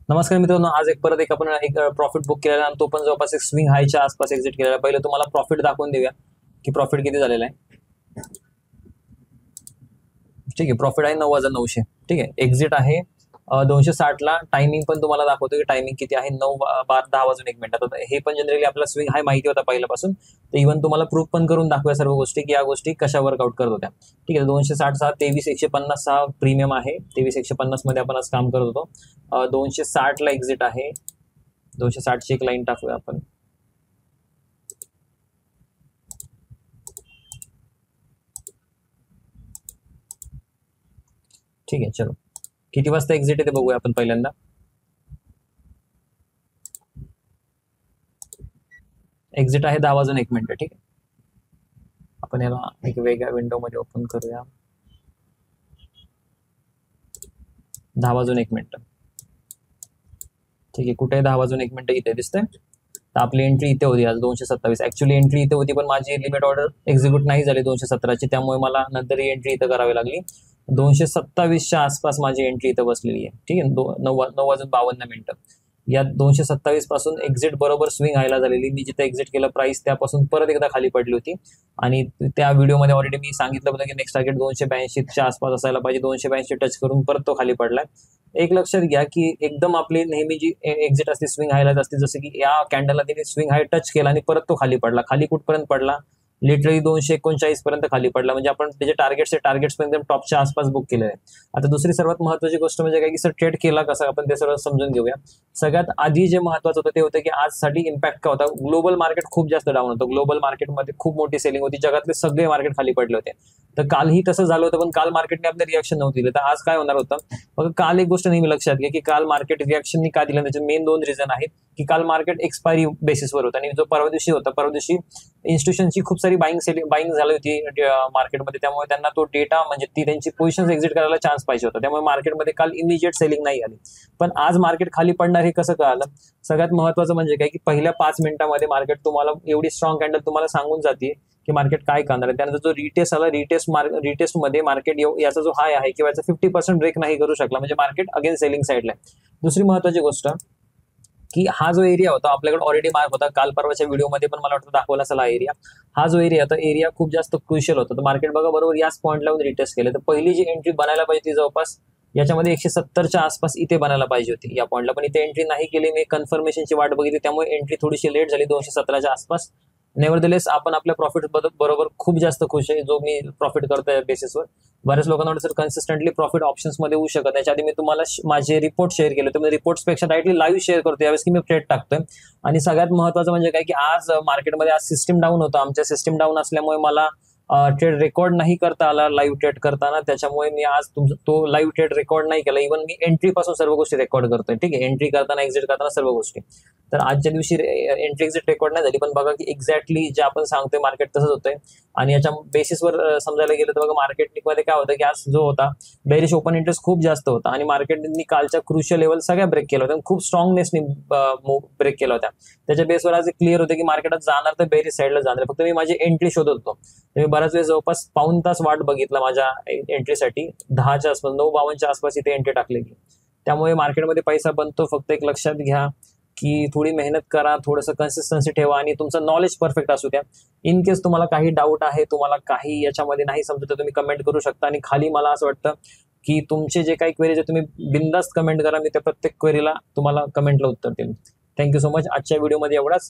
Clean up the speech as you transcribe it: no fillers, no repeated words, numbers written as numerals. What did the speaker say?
नमस्कार मित्रांनो, आज परत आपण एक प्रॉफिट बुक केलेला आणि तो पण जवळपास एक स्विंग हायच्या आसपास एक्झिट केलेला. पहिले तुम्हाला प्रॉफिट दाखवून देऊया की प्रॉफिट किती झालेला आहे. ठीक आहे, प्रॉफिट आहे 9,900. ठीक आहे, एक्झिट आहे 260 टायमिंग पण तुम्हाला दाखवतो की टायमिंग किती आहे, 9:10 आता हे पण जनरली आपल्याला स्विंग हाय माहिती होता पहिल्यापासून. तर इव्हन तुम्हाला प्रूफ पण करून दाखवूया सर्व गोष्टी की या गोष्टी कशा वर्कआउट करत होत्या. ठीक आहे, 260 23,150 प्रीमियम आहे. 23,150 मध्ये आपण आज काम करत होतो. 260 एक्झिट आहे. 260 एक लाईन टाकूया आपण. ठीक आहे, चलो किती वाजता एक्झिट येते बघूया आपण पहिल्यांदा. एक्झिट आहे 10:01. ठीक आहे, आपण याला एक वेगळ्या विंडो मध्ये ओपन करूया. 10:01. ठीक आहे, कुठे 10:01 इथे दिसतंय. तर आपली एंट्री इथे होती आज 227. ऍक्च्युअली एंट्री इथे होती पण माझी लिमिट ऑर्डर एक्झिक्यूट नाही झाली 217ची, त्यामुळे मला नंतर ही एंट्री इथं करावी लागली. 227च्या आसपास माझी एंट्री इथं बसलेली आहे. ठीक आहे, 9:52 या 227 पासून एक्झिट बरोबर स्विंग हायला झालेली. मी जिथे एक्झिट केलं प्राइस त्यापासून परत एकदा खाली पडली होती आणि त्या व्हिडिओमध्ये ऑलरेडी मी सांगितलं होतं की नेक्स्ट टार्गेट 282च्या आसपास असायला पाहिजे. 282 टच करून परत तो खाली पडलाय. एक लक्षात घ्या की एकदम आपली नेहमी जी एक्झिट असते स्विंग हायलाच असते, जसं की या कॅन्डलला तिने स्विंग हाय टच केला आणि परत तो खाली पडला. खाली कुठपर्यंत पडला, लिटरली 239 पर्यंत खाली पडला. म्हणजे आपण त्याचे टार्गेट्स पण एकदम टॉपच्या आसपास बुक केलेले आहे. आता दुसरी सर्वात महत्वाची गोष्ट म्हणजे काय की सर ट्रेड केला कसा, आपण ते सर्व समजून घेऊया. सगळ्यात आधी जे महत्वाचं होतं ते होतं की आजसाठी इम्पॅक्ट काय होता. ग्लोबल मार्केट खूप जास्त डाऊन होतं. ग्लोबल मार्केटमध्ये खूप मोठी सेलिंग होती. जगातले सगळे मार्केट खाली पडले होते. तर कालही तसं झालं होतं, पण काल मार्केटने आपलं रिॲक्शन नव्हती दिलं. तर आज काय होणार होतं बघा. काल एक गोष्ट नेहमी लक्षात घ्या की काल मार्केट रिॲक्शननी का दिलं, त्याचे मेन 2 रिझन आहेत. की काल मार्केट एक्सपायरी बेसिसवर होतं आणि जो परवा दिवशी होता, परवा दिवशी इन्स्टिट्यूशनची खूप सारी बाईंग झाली होती मार्केटमध्ये. त्यामुळे त्यांना तो डेटा म्हणजे ती त्यांची पोझिशन एक्झिट करायला चान्स पाहिजे होता. त्यामुळे मार्केटमध्ये काल इमिजिएट सेलिंग नाही आली. पण आज मार्केट खाली पडणार हे कसं कळालं. सगळ्यात महत्वाचं म्हणजे काय की पहिल्या 5 मिनिटांमध्ये मार्केट तुम्हाला एवढी स्ट्रॉंग कॅन्डल तुम्हाला सांगून जाते की मार्केट काय करणार आहे. त्यानंतर जो रिटेस्ट आला, रिटेस्ट मध्ये मार्केट याचा जो हाय आहे किंवा याचा 50% ब्रेक नाही करू शकला, म्हणजे मार्केट अगेन सेलिंग साईडला आहे. दुसरी महत्वाची गोष्ट की हा जो एरिया होता आपल्याकडे ऑलरेडी मार्क होता. काल परवाच्या व्हिडिओमध्ये पण मला वाटतं दाखवला असेल हा एरिया. हा जो एरिया होता, एरिया खूप जास्त क्रुशियल होता. तर मार्केट बघा बरोबर याच पॉईंट लावून रिटेस्ट केलं. तर पहिली जी एंट्री बनायला पाहिजे ती जवळपास याच्यामध्ये 170च्या आसपास इथे बनायला पाहिजे होती या पॉईंटला, पण इथे एंट्री नाही केली. मी कन्फर्मेशनची वाट बघितली, त्यामुळे एंट्री थोडीशी लेट झाली 217च्या आसपास. नेव्हरदलेस आपण आपल्या प्रॉफिट बरोबर खूप जास्त खुश आहे, जो मी प्रॉफिट करतोय बेसिसवर. बऱ्याच लोकांना वाटतं सर कन्सिस्टंटली प्रॉफिट ऑप्शन्स मध्ये होऊ शकत. त्याच्या आधी मी तुम्हाला माझे रिपोर्ट शेअर केले होते. रिपोर्ट्स पेक्षा डायरेक्टली लाईव्ह शेअर करतो यावेळेस की मी ट्रेड टाकतोय. आणि सगळ्यात महत्वाचं म्हणजे काय की आज मार्केटमध्ये आज सिस्टम डाऊन होतं. आमच्या सिस्टम डाऊन असल्यामुळे मला ट्रेड रेकॉर्ड नाही करता आला लाईव्ह ट्रेड करताना. त्याच्यामुळे मी आज तुमचा तो लाईव्ह ट्रेड रेकॉर्ड नाही केला. इव्हन मी एंट्री पासून सर्व गोष्टी रेकॉर्ड करतोय. ठीक आहे, एंट्री करताना एक्झिट करताना सर्व गोष्टी. तर आजच्या दिवशी एंट्री एक्झिट रेकॉर्ड नाही झाली, पण बघा की एक्झॅक्टली जे आपण सांगतोय मार्केट तसंच होतंय. आणि याच्या बेसिसवर समजायला गेलं तर बघा मार्केटमध्ये काय होतं की आज जो होता बेरिश ओपन इंटरेस्ट खूप जास्त होता आणि मार्केटनी कालच्या क्रुशियल लेवल सगळ्या ब्रेक केल्या होत्या. खूप स्ट्रॉंगनेसनी ब्रेक केला होता. त्याच्या बेसवर आज क्लिअर होतं की मार्केटात जाणार तर बेरिश साईडला जाणार. फक्त मी माझी एंट्री शोधत होतो. मी बराच वेळ जवळपास पाऊण तास वाट बघितला माझ्या एंट्रीसाठी. 10च्या आसपास 9:52च्या आसपास इथे एंट्री टाकलेली. त्यामुळे मार्केटमध्ये पैसा बनतो. फक्त एक लक्षात घ्या की थोडी मेहनत करा, थोडंसं कन्सिस्टन्सी ठेवा आणि तुमचं नॉलेज परफेक्ट असू द्या. इन केस तुम्हाला काही डाऊट आहे, तुम्हाला काही याच्यामध्ये नाही समजत, तुम्ही कमेंट करू शकता. आणि खाली मला असं वाटतं की तुमचे जे काही क्वेरीज तुम्ही बिंदास्त कमेंट करा. मी त्या प्रत्येक क्वेरीला तुम्हाला कमेंटला उत्तर देईन. Thank you so much. आजच्या व्हिडिओमध्ये एवढाच.